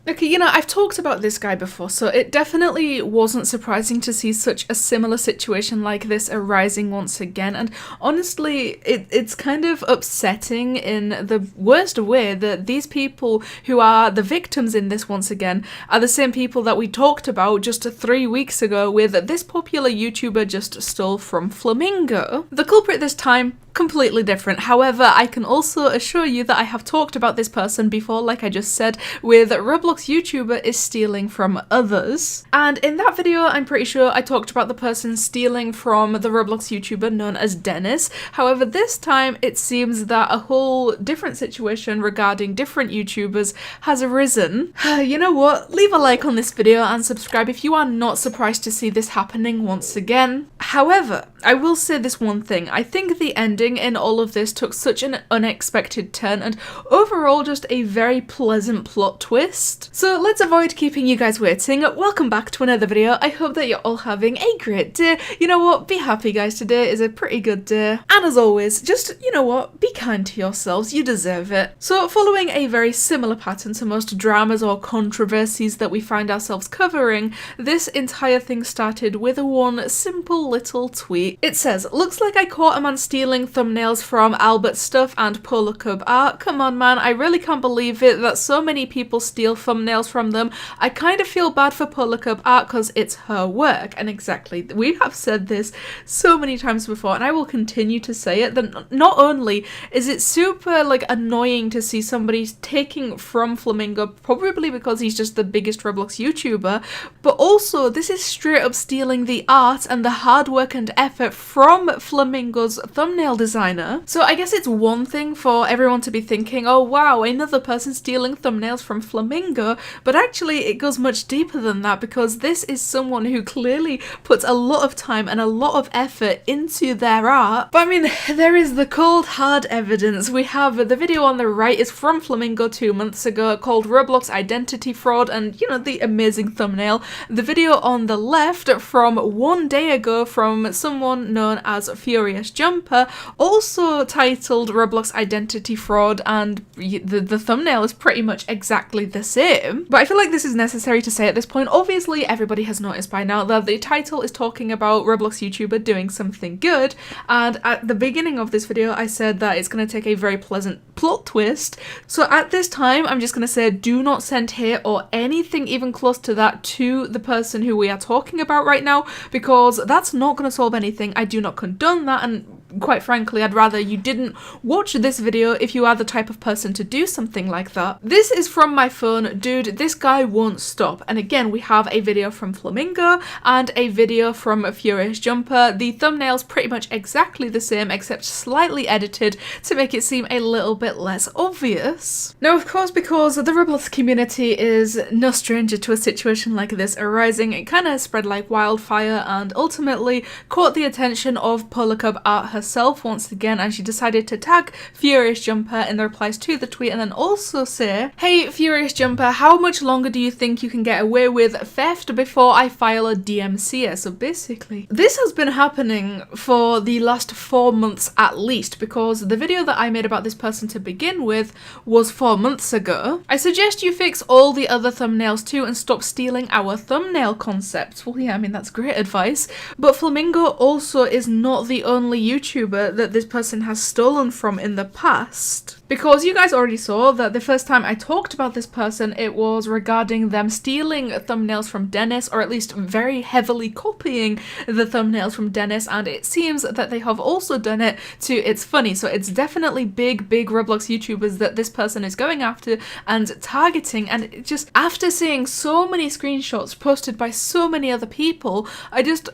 Okay, you know, I've talked about this guy before, so it definitely wasn't surprising to see such a similar situation like this arising once again, and honestly, it's kind of upsetting in the worst way that these people who are the victims in this once again are the same people that we talked about just 3 weeks ago with this popular YouTuber just stole from Flamingo. The culprit this time, completely different. However, I can also assure you that I have talked about this person before, like I just said, with Roblox YouTuber is stealing from others. And in that video, I'm pretty sure I talked about the person stealing from the Roblox YouTuber known as Dennis. However, this time it seems that a whole different situation regarding different YouTubers has arisen. You know what? Leave a like on this video and subscribe if you are not surprised to see this happening once again. However, I will say this one thing. I think the ending in all of this took such an unexpected turn and overall just a very pleasant plot twist. So let's avoid keeping you guys waiting. Welcome back to another video. I hope that you're all having a great day. You know what? Be happy, guys. Today is a pretty good day. And as always, just, you know what? Be kind to yourselves. You deserve it. So following a very similar pattern to most dramas or controversies that we find ourselves covering, this entire thing started with one simple little tweet. It says, "Looks like I caught a man stealing thumbnails from Albert Stuff and Polar Cub Art. Come on, man. I really can't believe it that so many people steal thumbnails from them. I kind of feel bad for Polar Cub Art because it's her work." And exactly, we have said this so many times before, and I will continue to say it, that not only is it super like annoying to see somebody taking from Flamingo, probably because he's just the biggest Roblox YouTuber, but also this is straight up stealing the art and the hard work and effort from Flamingo's thumbnail designer. So I guess it's one thing for everyone to be thinking, oh wow, another person stealing thumbnails from Flamingo, but actually it goes much deeper than that, because this is someone who clearly puts a lot of time and a lot of effort into their art. But I mean, there is the cold hard evidence. We have the video on the right is from Flamingo 2 months ago called Roblox Identity Fraud, and you know, the amazing thumbnail. The video on the left from 1 day ago from someone known as Furious Jumper, also titled Roblox Identity Fraud, and the thumbnail is pretty much exactly the same. But I feel like this is necessary to say at this point. Obviously, everybody has noticed by now that the title is talking about Roblox YouTuber doing something good, and at the beginning of this video I said that it's going to take a very pleasant plot twist. So at this time, I'm just going to say do not send hate or anything even close to that to the person who we are talking about right now, because that's not going to solve anything. I do not condone that, and quite frankly, I'd rather you didn't watch this video if you are the type of person to do something like that. This is from my phone. Dude, this guy won't stop. And again, we have a video from Flamingo and a video from Furious Jumper. The thumbnail's pretty much exactly the same, except slightly edited to make it seem a little bit less obvious. Now, of course, because the Roblox community is no stranger to a situation like this arising, it kind of spread like wildfire and ultimately caught the attention of Polar Cub Art herself once again, and she decided to tag Furious Jumper in the replies to the tweet and then also say, "Hey Furious Jumper, how much longer do you think you can get away with theft before I file a DMCA?" So basically, this has been happening for the last 4 months at least, because the video that I made about this person to begin with was 4 months ago. I suggest you fix all the other thumbnails too and stop stealing our thumbnail concept. Well, yeah, I mean, that's great advice. But Flamingo also is not the only YouTuber that this person has stolen from in the past. Because you guys already saw that the first time I talked about this person, it was regarding them stealing thumbnails from Dennis, or at least very heavily copying the thumbnails from Dennis, and it seems that they have also done it to It's Funny. So it's definitely big Roblox YouTubers that this person is going after and targeting, and it just, after seeing so many screenshots posted by so many other people, I just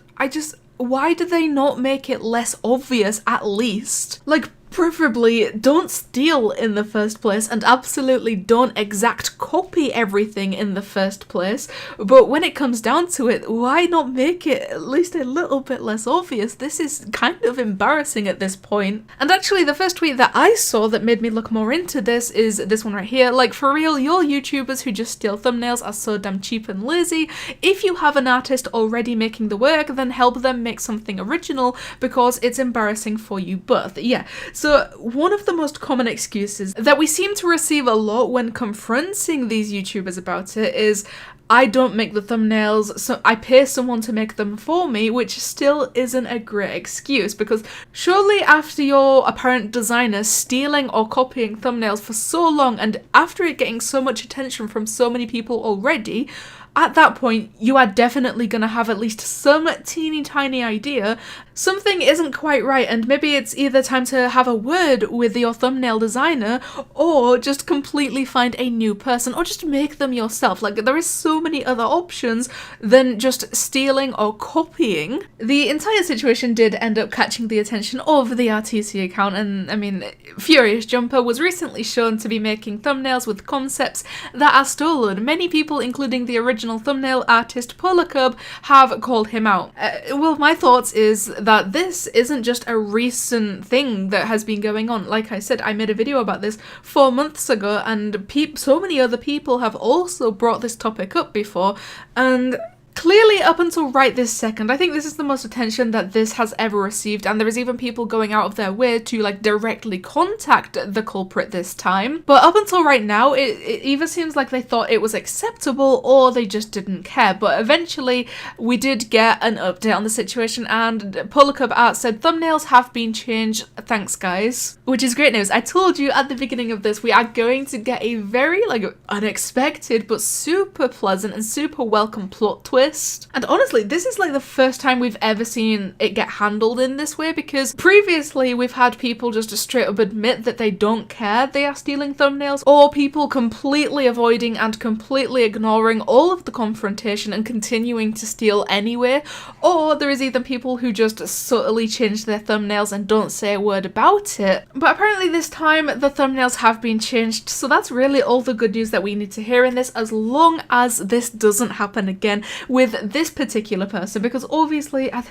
why do they not make it less obvious at least? Like, preferably don't steal in the first place, and absolutely don't exact copy everything in the first place, but when it comes down to it, why not make it at least a little bit less obvious? This is kind of embarrassing at this point. And actually, the first tweet that I saw that made me look more into this is this one right here. Like, for real, your YouTubers who just steal thumbnails are so damn cheap and lazy. If you have an artist already making the work, then help them make something original, because it's embarrassing for you both. Yeah, So one of the most common excuses that we seem to receive a lot when confronting these YouTubers about it is, I don't make the thumbnails, so I pay someone to make them for me, which still isn't a great excuse, because surely after your apparent designer stealing or copying thumbnails for so long and after it getting so much attention from so many people already, at that point, you are definitely going to have at least some teeny tiny idea something isn't quite right, and maybe it's either time to have a word with your thumbnail designer or just completely find a new person or just make them yourself. Like, there is so many other options than just stealing or copying. The entire situation did end up catching the attention of the RTC account, and I mean, Furious Jumper was recently shown to be making thumbnails with concepts that are stolen. Many people, including the original thumbnail artist Polar Cub, have called him out. Well, my thoughts is that this isn't just a recent thing that has been going on. Like I said, I made a video about this 4 months ago, and so many other people have also brought this topic up before, and clearly, up until right this second, I think this is the most attention that this has ever received, and there is even people going out of their way to like directly contact the culprit this time. But up until right now, it either seems like they thought it was acceptable or they just didn't care. But eventually, we did get an update on the situation, and Polar Cub Art said thumbnails have been changed. Thanks, guys. Which is great news. I told you at the beginning of this, we are going to get a very like unexpected but super pleasant and super welcome plot twist. And honestly, this is like the first time we've ever seen it get handled in this way, because previously we've had people just straight up admit that they don't care they are stealing thumbnails, or people completely avoiding and completely ignoring all of the confrontation and continuing to steal anyway, or there is even people who just subtly change their thumbnails and don't say a word about it. But apparently this time the thumbnails have been changed, so that's really all the good news that we need to hear in this, as long as this doesn't happen again with this particular person, because obviously I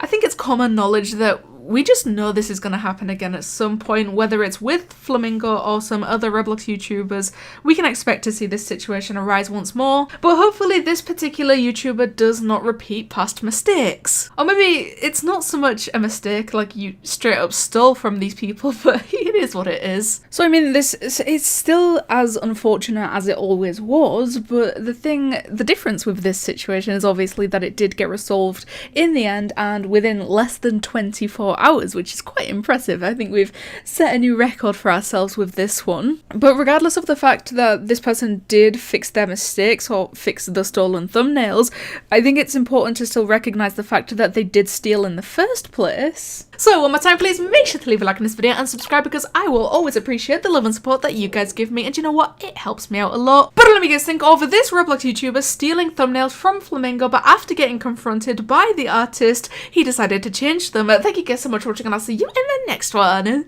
think it's common knowledge that we just know this is going to happen again at some point, whether it's with Flamingo or some other Roblox YouTubers. We can expect to see this situation arise once more, but hopefully this particular YouTuber does not repeat past mistakes. Or maybe it's not so much a mistake, like you straight up stole from these people, but it is what it is. So I mean, it's still as unfortunate as it always was, but the difference with this situation is obviously that it did get resolved in the end, and within less than 24 hours, which is quite impressive. I think we've set a new record for ourselves with this one. But regardless of the fact that this person did fix their mistakes or fix the stolen thumbnails, I think it's important to still recognise the fact that they did steal in the first place. So one more time, please make sure to leave a like on this video and subscribe, because I will always appreciate the love and support that you guys give me, and you know what, it helps me out a lot. But let me guys think of this Roblox YouTuber stealing thumbnails from Flamingo, but after getting confronted by the artist, he decided to change them. Thank you guys so much for watching, and I'll see you in the next one.